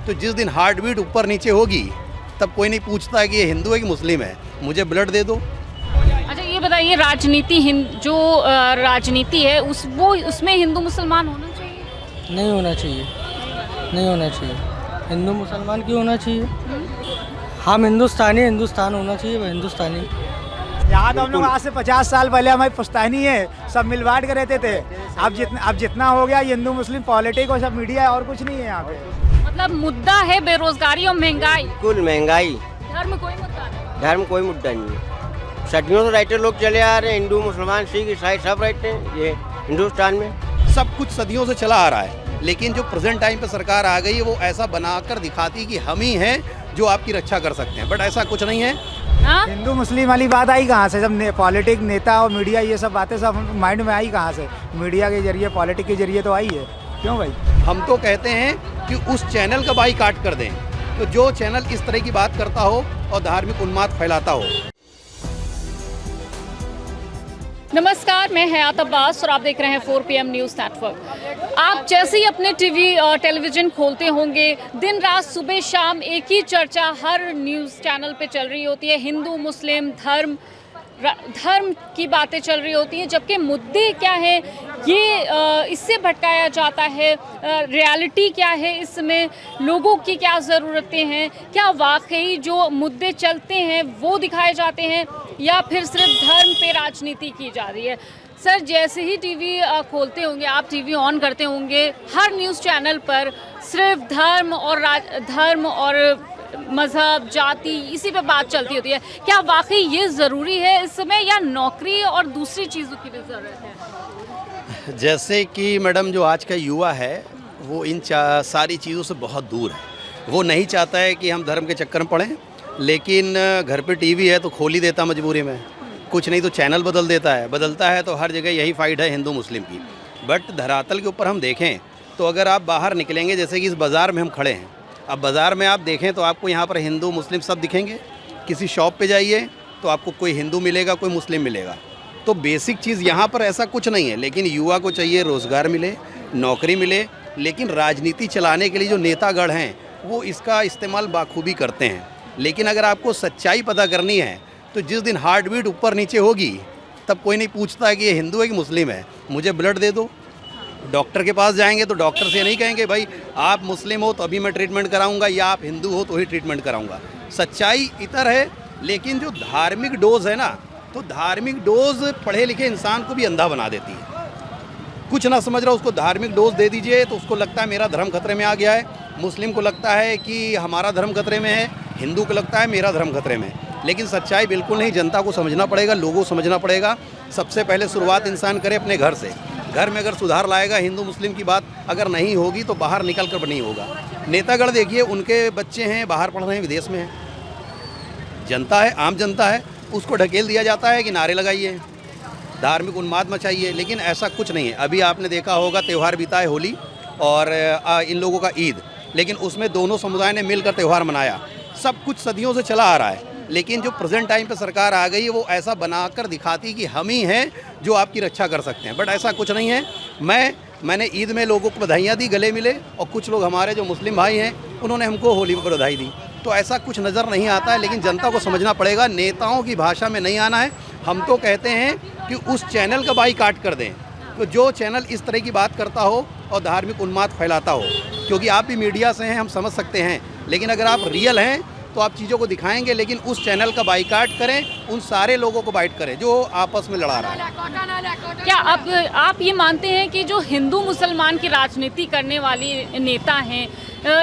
तो जिस दिन हार्ट बीट ऊपर नीचे होगी तब कोई नहीं पूछता है कि ये हिंदू है कि मुस्लिम है, मुझे ब्लड दे दो। अच्छा ये बताइए, जो राजनीति है उसमें हिंदू मुसलमान होना चाहिए? नहीं होना चाहिए, नहीं होना चाहिए। हिंदू मुसलमान क्यों होना चाहिए? हम हिंदुस्तानी, हिंदुस्तान होना चाहिए, वह हिंदुस्तानी। यहाँ तो हम लोग आज से 50 साल पहले हमारी पुश्तैनी है, सब मिल बांट के रहते थे। अब जितना हो गया ये हिंदू मुस्लिम पॉलिटिक्स और सब मीडिया है, और कुछ नहीं है यहाँ पे। मतलब मुद्दा है बेरोजगारी और महंगाई। कुल महंगाई, धर्म कोई मुद्दा नहीं। धर्म कोई मुद्दा नहीं है। सदियों से रहते लोग चले आ रहे हैं, हिंदू मुसलमान सिख ईसाई सब रहते हैं ये हिंदुस्तान में। सब कुछ सदियों से चला आ रहा है, लेकिन जो प्रेजेंट टाइम पे सरकार आ गई है वो ऐसा बनाकर दिखाती कि हम ही हैं जो आपकी रक्षा कर सकते हैं, बट ऐसा कुछ नहीं है। हाँ? हिंदू मुस्लिम वाली बात आई कहाँ से? जब पॉलिटिक्स नेता और मीडिया ये सब बातें सब माइंड में आई कहाँ से? मीडिया के जरिए, पॉलिटिक्स के जरिए तो आई है। क्यों भाई? हम तो कहते हैं कि उस चैनल का बाइकाट कर दें, तो जो चैनल इस तरह की बात करता हो और धार्मिक उन्माद फैलाता हो। नमस्कार, मैं हयात अब्बास और आप देख रहे हैं 4 PM न्यूज़ नेटवर्क। आप जैसे ही अपने टेलीविज़न खोलते होंगे, दिन रात सुबह शाम एक ही चर्चा हर न्यूज़ चैनल पे चल रही होती है। हिंदू मुस्लिम धर्म की बातें चल रही होती हैं, जबकि मुद्दे क्या है ये इससे भटकाया जाता है। रियलिटी क्या है, इसमें लोगों की क्या ज़रूरतें हैं, क्या वाकई जो मुद्दे चलते हैं वो दिखाए जाते हैं या फिर सिर्फ धर्म पे राजनीति की जा रही है। सर, जैसे ही टीवी खोलते होंगे, आप टीवी ऑन करते होंगे, हर न्यूज़ चैनल पर सिर्फ धर्म और मज़हब, जाति, इसी पे बात चलती होती है। क्या वाकई ये ज़रूरी है इस समय, या नौकरी और दूसरी चीज़ों की भी ज़रूरत है? जैसे कि मैडम, जो आज का युवा है वो इन सारी चीज़ों से बहुत दूर है। वो नहीं चाहता है कि हम धर्म के चक्कर में पड़ें, लेकिन घर पे टीवी है तो खोल ही देता मजबूरी में, कुछ नहीं तो चैनल बदलता है तो हर जगह यही फाइट है हिंदू मुस्लिम की। बट धरातल के ऊपर हम देखें तो अगर आप बाहर निकलेंगे, जैसे कि इस बाज़ार में हम खड़े हैं, अब बाज़ार में आप देखें तो आपको यहाँ पर हिंदू मुस्लिम सब दिखेंगे। किसी शॉप पे जाइए तो आपको कोई हिंदू मिलेगा, कोई मुस्लिम मिलेगा। तो बेसिक चीज़ यहाँ पर ऐसा कुछ नहीं है, लेकिन युवा को चाहिए रोज़गार मिले, नौकरी मिले। लेकिन राजनीति चलाने के लिए जो नेतागढ़ हैं वो इसका इस्तेमाल बाखूबी करते हैं। लेकिन अगर आपको सच्चाई पता करनी है तो जिस दिन हार्ट बीट ऊपर नीचे होगी तब कोई नहीं पूछता है कि ये हिंदू है कि मुस्लिम है, मुझे ब्लड दे दो। डॉक्टर के पास जाएंगे तो डॉक्टर से नहीं कहेंगे भाई आप मुस्लिम हो तो अभी मैं ट्रीटमेंट कराऊंगा, या आप हिंदू हो तो ही ट्रीटमेंट कराऊंगा। सच्चाई इतर है। लेकिन जो धार्मिक डोज है ना, तो धार्मिक डोज पढ़े लिखे इंसान को भी अंधा बना देती है। कुछ ना समझ रहा उसको धार्मिक डोज दे दीजिए तो उसको लगता है मेरा धर्म खतरे में आ गया है। मुस्लिम को लगता है कि हमारा धर्म खतरे में है, हिंदू को लगता है मेरा धर्म खतरे में है। लेकिन सच्चाई बिल्कुल नहीं। जनता को समझना पड़ेगा, लोगों को समझना पड़ेगा। सबसे पहले शुरुआत इंसान करे अपने घर से। घर में अगर सुधार लाएगा, हिंदू मुस्लिम की बात अगर नहीं होगी तो बाहर निकल कर नहीं होगा। नेतागढ़ देखिए, उनके बच्चे हैं बाहर पढ़ रहे हैं, विदेश में हैं। जनता है, आम जनता है, उसको ढकेल दिया जाता है कि नारे लगाइए, धार्मिक उन्माद मचाइए। लेकिन ऐसा कुछ नहीं है। अभी आपने देखा होगा त्यौहार बीता है, होली और इन लोगों का ईद, लेकिन उसमें दोनों समुदाय ने मिलकर त्यौहार मनाया। सब कुछ सदियों से चला आ रहा है, लेकिन जो प्रेजेंट टाइम पे सरकार आ गई है वो ऐसा बनाकर दिखाती कि हम ही हैं जो आपकी रक्षा कर सकते हैं, बट ऐसा कुछ नहीं है। मैंने ईद में लोगों को बधाइयाँ दी, गले मिले, और कुछ लोग हमारे जो मुस्लिम भाई हैं उन्होंने हमको होली पर बधाई दी। तो ऐसा कुछ नज़र नहीं आता है। लेकिन जनता को समझना पड़ेगा, नेताओं की भाषा में नहीं आना है। हम तो कहते हैं कि उस चैनल का बाइकाट कर दें, तो जो चैनल इस तरह की बात करता हो और धार्मिक उन्माद फैलाता हो। क्योंकि आप भी मीडिया से हैं, हम समझ सकते हैं, लेकिन अगर आप रियल हैं तो आप चीज़ों को दिखाएंगे। लेकिन उस चैनल का बाइकाट करें, उन सारे लोगों को बाइट करें जो आपस में लड़ा रहा है। क्या आप ये मानते हैं कि जो हिंदू मुसलमान की राजनीति करने वाली नेता हैं,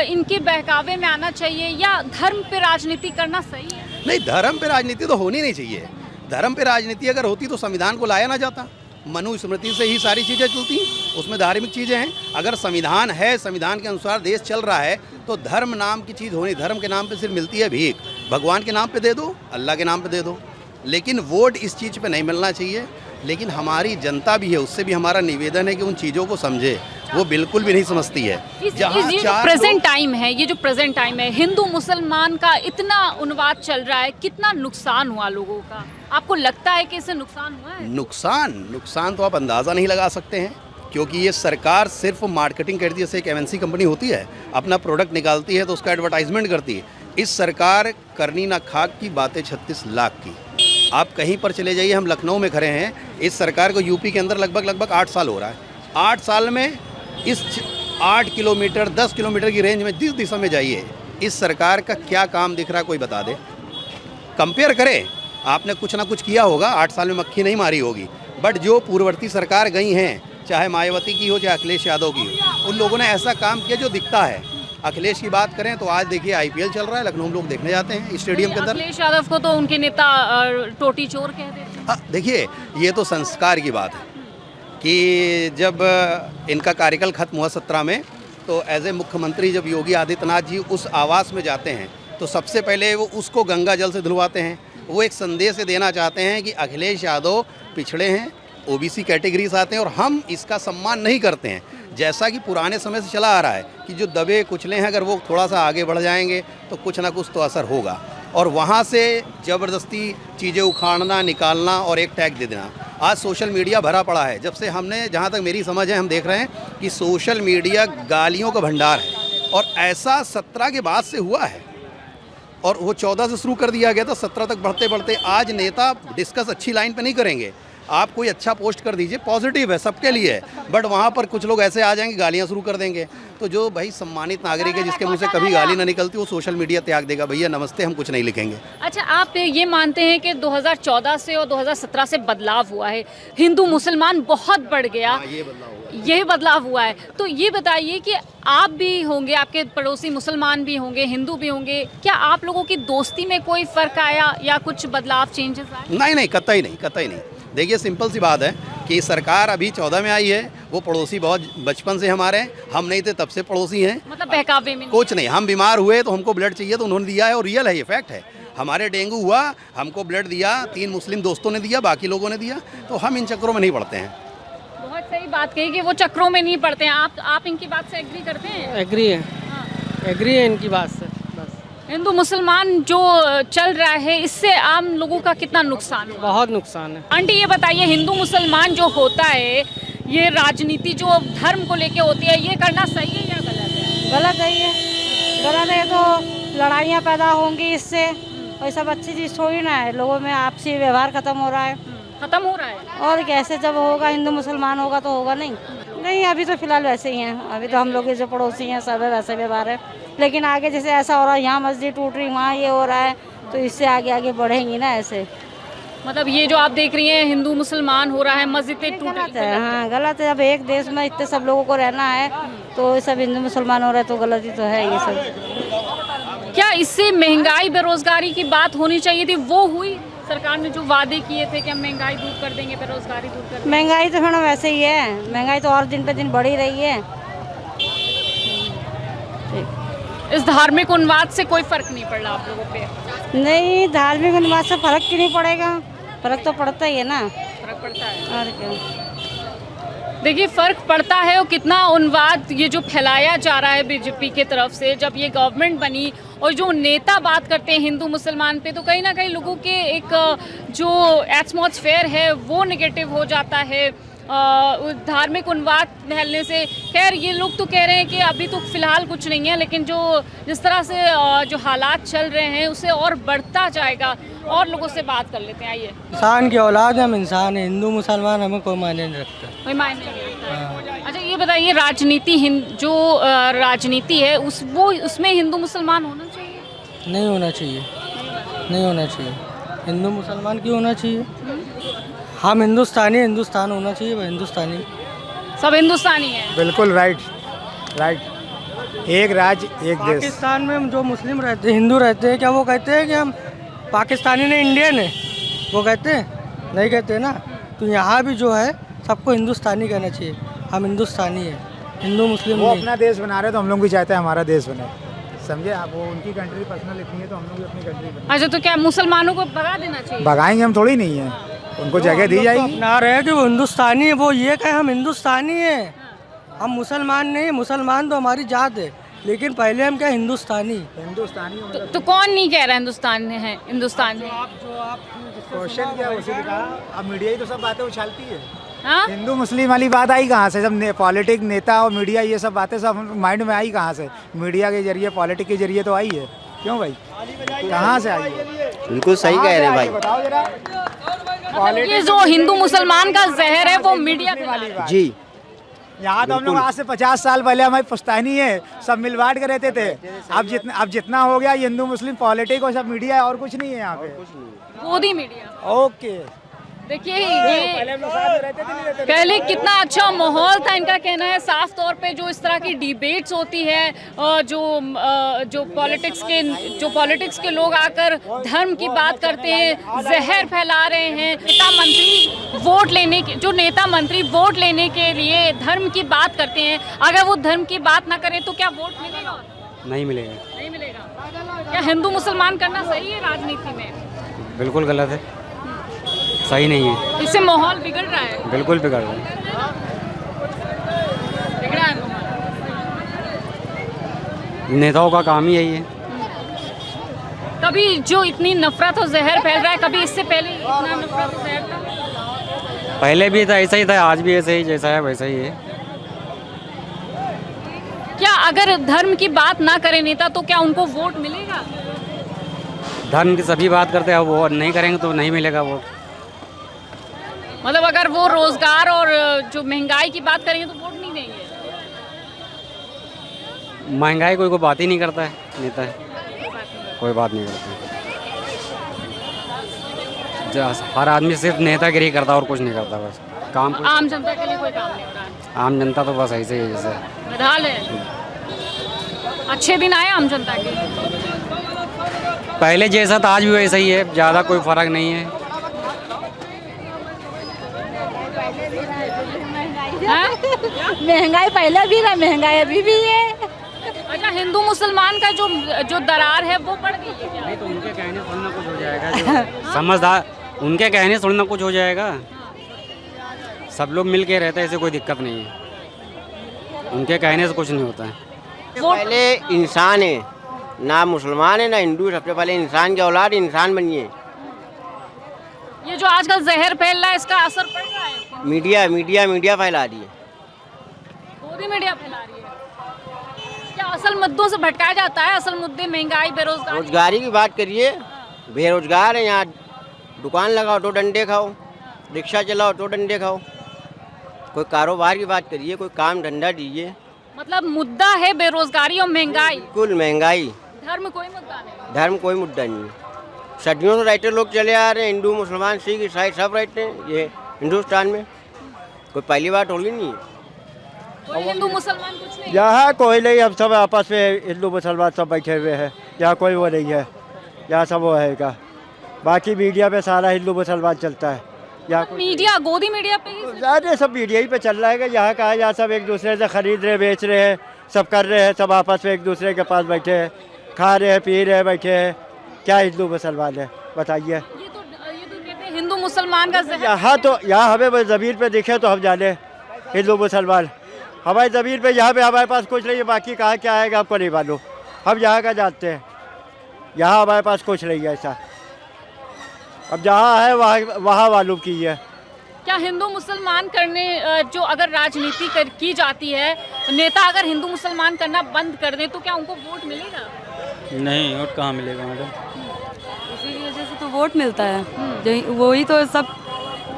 इनके बहकावे में आना चाहिए, या धर्म पे राजनीति करना सही है? नहीं, धर्म पे राजनीति तो होनी नहीं चाहिए। धर्म पे राजनीति अगर होती तो संविधान को लाया ना जाता। मनुस्मृति से ही सारी चीज़ें चलती, उसमें धार्मिक चीज़ें हैं। अगर संविधान है, संविधान के अनुसार देश चल रहा है, तो धर्म नाम की चीज़ होनी। धर्म के नाम पे सिर्फ मिलती है भीख। भगवान के नाम पे दे दो, अल्लाह के नाम पे दे दो, लेकिन वोट इस चीज़ पे नहीं मिलना चाहिए। लेकिन हमारी जनता भी है, उससे भी हमारा निवेदन है कि उन चीज़ों को समझे। वो बिल्कुल भी नहीं समझती है। ये जो प्रेजेंट टाइम है, ये जो प्रेजेंट टाइम है, हिंदू मुसलमान का इतना उन्माद चल रहा है, कितना नुकसान हुआ लोगों का? आपको लगता है कि इससे नुकसान हुआ है? नुकसान तो आप अंदाज़ा नहीं लगा सकते हैं, क्योंकि ये सरकार सिर्फ मार्केटिंग करती है, जैसे एक एमएनसी कंपनी होती है, अपना प्रोडक्ट निकालती है तो उसका एडवर्टाइजमेंट करती है। इस सरकार करनी ना खाक की बातें 36 लाख की। आप कहीं पर चले जाइए, हम लखनऊ में खड़े हैं, इस सरकार को यूपी के अंदर लगभग 8 साल हो रहा है। 8 साल में इस 8 किलोमीटर 10 किलोमीटर की रेंज में जिस दिशा में जाइए, इस सरकार का क्या काम दिख रहा है कोई बता दे। कंपेयर करें, आपने कुछ ना कुछ किया होगा, 8 साल में मक्खी नहीं मारी होगी, बट जो पूर्ववर्ती सरकार गई हैं, चाहे मायावती की हो चाहे अखिलेश यादव की हो, उन लोगों ने ऐसा काम किया जो दिखता है। अखिलेश की बात करें तो आज देखिए आईपीएल चल रहा है, लखनऊ में लोग देखने जाते हैं स्टेडियम के अंदर। अखिलेश यादव को तो उनके नेता टोटी चोर कह देते हैं। देखिए, ये तो संस्कार की बात है कि जब इनका कार्यकाल खत्म हुआ 17 में, तो एज ए मुख्यमंत्री जब योगी आदित्यनाथ जी उस आवास में जाते हैं तो सबसे पहले वो उसको गंगा जल से धुलवाते हैं। वो एक संदेश देना चाहते हैं कि अखिलेश यादव पिछड़े हैं, ओबीसी कैटेगरी से आते हैं और हम इसका सम्मान नहीं करते हैं। जैसा कि पुराने समय से चला आ रहा है कि जो दबे कुचले हैं, अगर वो थोड़ा सा आगे बढ़ जाएंगे तो कुछ ना कुछ तो असर होगा, और वहाँ से ज़बरदस्ती चीज़ें उखाड़ना, निकालना और एक टैग दे देना। आज सोशल मीडिया भरा पड़ा है, जब से हमने, जहाँ तक मेरी समझ है, हम देख रहे हैं कि सोशल मीडिया गालियों का भंडार है, और ऐसा 17 के बाद से हुआ है, और वो 14 से शुरू कर दिया गया था, 17 तक बढ़ते बढ़ते आज नेता डिस्कस अच्छी लाइन पे नहीं करेंगे। आप कोई अच्छा पोस्ट कर दीजिए, पॉजिटिव है, सबके लिए है, बट वहाँ पर कुछ लोग ऐसे आ जाएंगे, गालियाँ शुरू कर देंगे। तो जो भाई सम्मानित नागरिक है, जिसके मुंह से कभी गाली ना निकलती, वो सोशल मीडिया त्याग देगा, भैया नमस्ते, हम कुछ नहीं लिखेंगे। अच्छा, आप ये मानते हैं कि 2014 से और 2017 से बदलाव हुआ है, हिंदू मुसलमान बहुत बढ़ गया, यही बदलाव हुआ है, तो ये बताइए कि आप भी होंगे, आपके पड़ोसी मुसलमान भी होंगे, हिंदू भी होंगे, क्या आप लोगों की दोस्ती में कोई फ़र्क आया या कुछ बदलाव, चेंजेस आए? नहीं, कतई नहीं। देखिए, सिंपल सी बात है कि सरकार अभी 14 में आई है, वो पड़ोसी बहुत बचपन से हमारे हैं, हम नहीं थे तब से पड़ोसी हैं। मतलब बहकावे में कुछ नहीं, हम बीमार हुए तो हमको ब्लड चाहिए तो उन्होंने दिया है, और रियल है, ये फैक्ट है। हमारे डेंगू हुआ, हमको ब्लड दिया, 3 मुस्लिम दोस्तों ने दिया, बाकी लोगों ने दिया, तो हम इन चक्करों में नहीं पड़ते हैं। बहुत सही बात कही कि वो चक्रों में नहीं पड़ते हैं। आप इनकी बात से एग्री करते हैं? एग्री है, एग्री है इनकी बात से। बस हिंदू मुसलमान जो चल रहा है, इससे आम लोगों का कितना नुकसान है? बहुत नुकसान है। आंटी, ये बताइए, हिंदू मुसलमान जो होता है, ये राजनीति जो धर्म को लेके होती है, ये करना सही है या गलत है? गलत है ये, गलत है तो लड़ाइयाँ पैदा होंगी इससे, और सब अच्छी चीज़ थोड़ी ना है। लोगों में आपसी व्यवहार खत्म हो रहा है, खत्म हो रहा है। और कैसे जब होगा, हिंदू मुसलमान होगा तो होगा नहीं, अभी तो फिलहाल वैसे ही हैं। अभी तो हम लोग के जो पड़ोसी हैं सब है वैसे व्यवहार है, लेकिन आगे जैसे ऐसा हो रहा है, यहाँ मस्जिद टूट रही, वहाँ ये हो रहा है, तो इससे आगे बढ़ेंगी ना ऐसे। मतलब ये जो आप देख रही हैं, हिंदू मुसलमान हो रहा है, मस्जिदें टूट गलत है, हाँ गलत है। अब एक देश में इतने सब लोगों को रहना है, तो सब हिंदू मुसलमान हो रहा है, तो गलत ही तो है ये सब। क्या इससे महंगाई, बेरोजगारी की बात होनी चाहिए थी, वो हुई? सरकार ने जो वादे किए थे कि हम महंगाई दूर कर देंगे, बेरोजगारी दूर कर देंगे। महंगाई तो फिर वैसे ही है, महंगाई तो और दिन पे दिन बढ़ ही रही है। इस धार्मिक उन्माद से कोई फर्क नहीं पड़ रहा आप लोगों पे? नहीं, धार्मिक उन्माद से फर्क क्यों नहीं पड़ेगा? फर्क तो पड़ता ही है ना। फर्क पड़ता है, और क्या। देखिए, फर्क पड़ता है। और कितना उन्माद ये जो फैलाया जा रहा है बीजेपी के तरफ से, जब ये गवर्नमेंट बनी और जो नेता बात करते हैं हिंदू मुसलमान पे, तो कहीं ना कहीं लोगों के एक जो एटमॉस्फेयर है वो नेगेटिव हो जाता है, धार्मिक उन्माद फैलने से। खैर, ये लोग तो कह रहे हैं कि अभी तो फिलहाल कुछ नहीं है, लेकिन जो जिस तरह से जो हालात चल रहे हैं उससे और बढ़ता जाएगा। और लोगों से बात कर लेते हैं, आइए। इंसान की औलाद है, हम इंसान है, हिंदू मुसलमान हमें कोई मायने नहीं रखता। कोई मायने नहीं रखता। अच्छा, ये बताइए, राजनीति जो राजनीति है उसमें हिंदू मुसलमान होना चाहिए? नहीं होना चाहिए, नहीं होना चाहिए। हिंदू मुसलमान क्यों होना चाहिए? हम हिंदुस्तानी, हिंदुस्तान होना चाहिए, वह हिंदुस्तानी, सब हिंदुस्तानी है। बिल्कुल राइट, एक राज्य एक देश। पाकिस्तान में जो मुस्लिम रहते हैं, हिंदू रहते हैं, क्या वो कहते हैं कि हम पाकिस्तानी ने इंडियन है? वो कहते हैं? नहीं कहते ना। तो यहाँ भी जो है सबको हिंदुस्तानी कहना चाहिए, हम हिंदुस्तानी है, हिंदू मुस्लिम वो नहीं। अपना देश बना रहे तो हम लोग भी चाहते हैं हमारा देश बने, समझे आप? वो उनकी कंट्री पर्सनल इतनी है तो हम लोग भी अपनी कंट्री बने। अच्छा, तो क्या मुसलमानों को भगा देना चाहिए? भगाएंगे हम थोड़ी नहीं है, उनको जगह दी जाएगी। अपना रहे कि वो हिंदुस्तानी है, वो ये कहे हम हिंदुस्तानी है, हम मुसलमान नहीं। मुसलमान तो हमारी जात है, लेकिन पहले हम क्या हिंदुस्तानी। तो कौन नहीं कह रहा हिंदुस्तान है, हिंदुस्तान है? क्वेश्चन क्या उसी ने कहा, अब मीडिया ही तो सब बातें उछालती है। हाँ? हिंदू मुस्लिम वाली बात आई कहाँ से? जब पॉलिटिक नेता और मीडिया ये सब बातें सब माइंड में आई कहाँ से? मीडिया के जरिए, पॉलिटिक के जरिए तो आई है। क्यों भाई, कहाँ से आई है? बिल्कुल सही कह रहे हैं भाई। बताओ जरा। मतलब ये जो हिंदू मुसलमान का जहर है वो मीडिया फैला रहा है। जी, यहाँ तो हम लोग आज से 50 साल पहले हमारी पुश्तैनी है, सब मिल बांट के रहते थे। अब जितना हो गया ये हिंदू मुस्लिम पॉलिटिक और सब मीडिया है, और कुछ नहीं है यहाँ पे। गोदी मीडिया। ओके, देखिए ये हम लोग साथ में रहते थे, नहीं रहते थे? पहले कितना अच्छा माहौल था। इनका कहना है साफ तौर पे जो इस तरह की डिबेट्स होती है, जो पॉलिटिक्स के लोग आकर धर्म की बात करते हैं, जहर फैला रहे हैं। नेता मंत्री वोट लेने के लिए धर्म की बात करते हैं, अगर वो धर्म की बात ना करें तो क्या वोट मिलेगा? नहीं मिलेगा। नहीं मिलेगा। क्या हिंदू मुसलमान करना सही है राजनीति में? बिल्कुल गलत है, सही नहीं है। इससे माहौल बिगड़ रहा है। बिल्कुल बिगड़ रहा है। बिगड़ा है माहौल। नेताओं का काम ही यही है। कभी जो इतनी नफरत और जहर फैल रहा है, कभी इससे पहले इतना नफरत और जहर था? पहले भी था, ऐसा ही था, आज भी ऐसे ही, जैसा है वैसा ही है। क्या अगर धर्म की बात ना करे नेता तो क्या उनको वोट मिलेगा? धर्म की सभी बात करते हैं, वो नहीं करेंगे तो नहीं मिलेगा वोट। मतलब अगर वो रोजगार और जो महंगाई की बात करेंगे तो वोट नहीं देंगे? महंगाई कोई बात ही नहीं करता है, नेता कोई बात नहीं करता है। हर आदमी सिर्फ नेतागिरी करता और कुछ नहीं करता, बस काम कुछ। आम जनता के लिए कोई काम नहीं हो रहा है। आम जनता तो बस ऐसे ही जैसे बदहाल है। अच्छे दिन आए आम जनता के? पहले जैसा था आज भी वैसा ही है, ज़्यादा कोई फर्क नहीं है। हाँ? महंगाई पहले भी रहा, महंगाई अभी भी है। अच्छा, हिंदू मुसलमान का जो दरार है वो बढ़ गई है क्या? नहीं तो उनके कहने से थोड़ी ना कुछ हो जाएगा। जो समझदार, उनके कहने से थोड़ी ना कुछ हो जाएगा। सब लोग मिल के रहते हैं, ऐसे कोई दिक्कत नहीं है। उनके कहने से कुछ नहीं होता है। पहले इंसान है, ना मुसलमान है ना हिंदू, सबसे पहले इंसान की औलाद इंसान बनिए। ये जो आजकल जहर फैल रहा है इसका असर पड़ रहा है? मीडिया फैला रही है। गोदी मीडिया फैला रही है। क्या असल मुद्दों से भटकाया जाता है? असल मुद्दे महंगाई, बेरोजगारी। रोजगारी की बात करिए, बेरोजगार है यहाँ। दुकान लगाओ तो डंडे खाओ, रिक्शा चलाओ तो डंडे खाओ। कोई कारोबार की बात करिए, कोई काम धंधा दीजिए। मतलब मुद्दा है बेरोजगारी और महंगाई। कुल महंगाई, धर्म कोई मुद्दा नहीं। धर्म कोई मुद्दा नहीं है। सदियों से रहते लोग चले आ रहे हैं, हिंदू मुसलमान सिख ईसाई सब रहते हैं ये हिंदुस्तान में। कोई पहली बात होगी नहीं है। कोई हिंदू मुसलमान कुछ नहीं। यहाँ कोई नहीं, हम सब आपस में हिंदू मुसलमान सब बैठे हुए हैं। यहाँ कोई वो नहीं है, यहाँ सब वो है का। बाकी मीडिया पे सारा हिंदू मुसलमान चलता है। यहाँ मीडिया, गोदी मीडिया पे ही ज़्यादा सब मीडिया ही पे चल रहा है कि यहाँ का है, यहाँ सब एक दूसरे से खरीद रहे, बेच रहे हैं, सब कर रहे हैं, सब आपस में एक दूसरे के पास बैठे हैं, खा रहे हैं, पी रहे हैं, बैठे हैं। क्या हिंदू मुसलमान है बताइए? ये तो कहते हैं हिंदू मुसलमान का जहर। यहाँ हमें ज़मीन पे दिखे तो हम जाने हिंदू मुसलमान। हमारी ज़मीन पे यहाँ पे हमारे पास कुछ नहीं है, बाकी कहाँ क्या आएगा आपको नहीं मालूम। हम यहाँ का जानते हैं, यहाँ हमारे पास कुछ नहीं है ऐसा। अब जहाँ है वहाँ मालूम की है। क्या हिंदू मुसलमान करने जो अगर राजनीति की जाती है, नेता अगर हिंदू मुसलमान करना बंद कर दें तो क्या उनको वोट मिलेगा? नहीं, वोट कहाँ मिलेगा मैडम? इसी वजह से तो वोट मिलता है। वही तो सब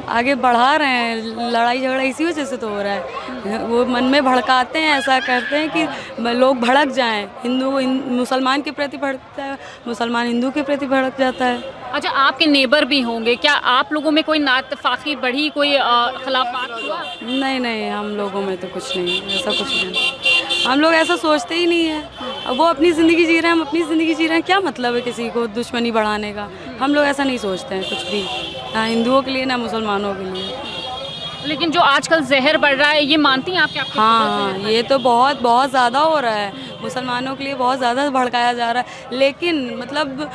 आगे बढ़ा रहे हैं। लड़ाई झगड़ा इसी वजह से तो हो रहा है। वो मन में भड़काते हैं, ऐसा करते हैं कि लोग भड़क जाएं। हिंदू मुसलमान के प्रति भड़कता है, मुसलमान हिंदू के प्रति भड़क जाता है। अच्छा, आपके नेबर भी होंगे, क्या आप लोगों में कोई नाइतफाकी बढ़ी, कोई खिलाफात हुआ? नहीं, हम लोगों में तो कुछ नहीं, ऐसा कुछ नहीं। हम लोग ऐसा सोचते ही नहीं है। अब वो अपनी ज़िंदगी जी रहे हैं, हम अपनी ज़िंदगी जी रहे हैं। क्या मतलब है किसी को दुश्मनी बढ़ाने का? हम लोग ऐसा नहीं सोचते हैं कुछ भी, ना हिंदुओं के लिए ना मुसलमानों के लिए। लेकिन जो आजकल जहर बढ़ रहा है, ये मानती हैं आप क्या? हाँ, ये तो बहुत बहुत ज़्यादा हो रहा है। मुसलमानों के लिए बहुत ज़्यादा भड़काया जा रहा है। लेकिन मतलब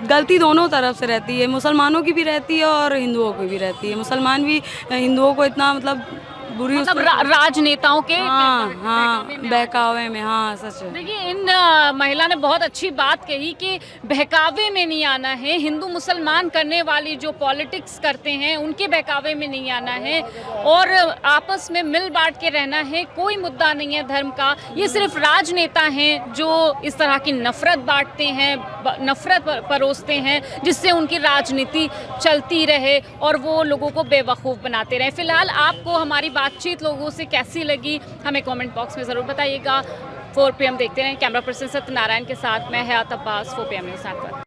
गलती दोनों तरफ से रहती है, मुसलमानों की भी रहती है और हिंदुओं की भी रहती है। मुसलमान भी हिंदुओं को इतना मतलब बुरी मतलब राजनेताओं के हाँ बहकावे में बहकावे में, हाँ सच है। देखिए इन महिला ने बहुत अच्छी बात कही कि बहकावे में नहीं आना है, हिंदू मुसलमान करने वाली जो पॉलिटिक्स करते हैं उनके बहकावे में नहीं आना है और आपस में मिल बांट के रहना है। कोई मुद्दा नहीं है धर्म का, ये सिर्फ राजनेता हैं जो इस तरह की नफरत बांटते हैं, नफरत परोसते हैं, जिससे उनकी राजनीति चलती रहे और वो लोगों को बेवकूफ़ बनाते रहे। फिलहाल आपको हमारी बातचीत लोगों से कैसी लगी हमें कमेंट बॉक्स में ज़रूर बताइएगा। 4 PM देखते रहें। कैमरा पर्सन सत्यनारायण के साथ मैं हयात अब्बास, 4 PM न्यूज़ नेटवर्क।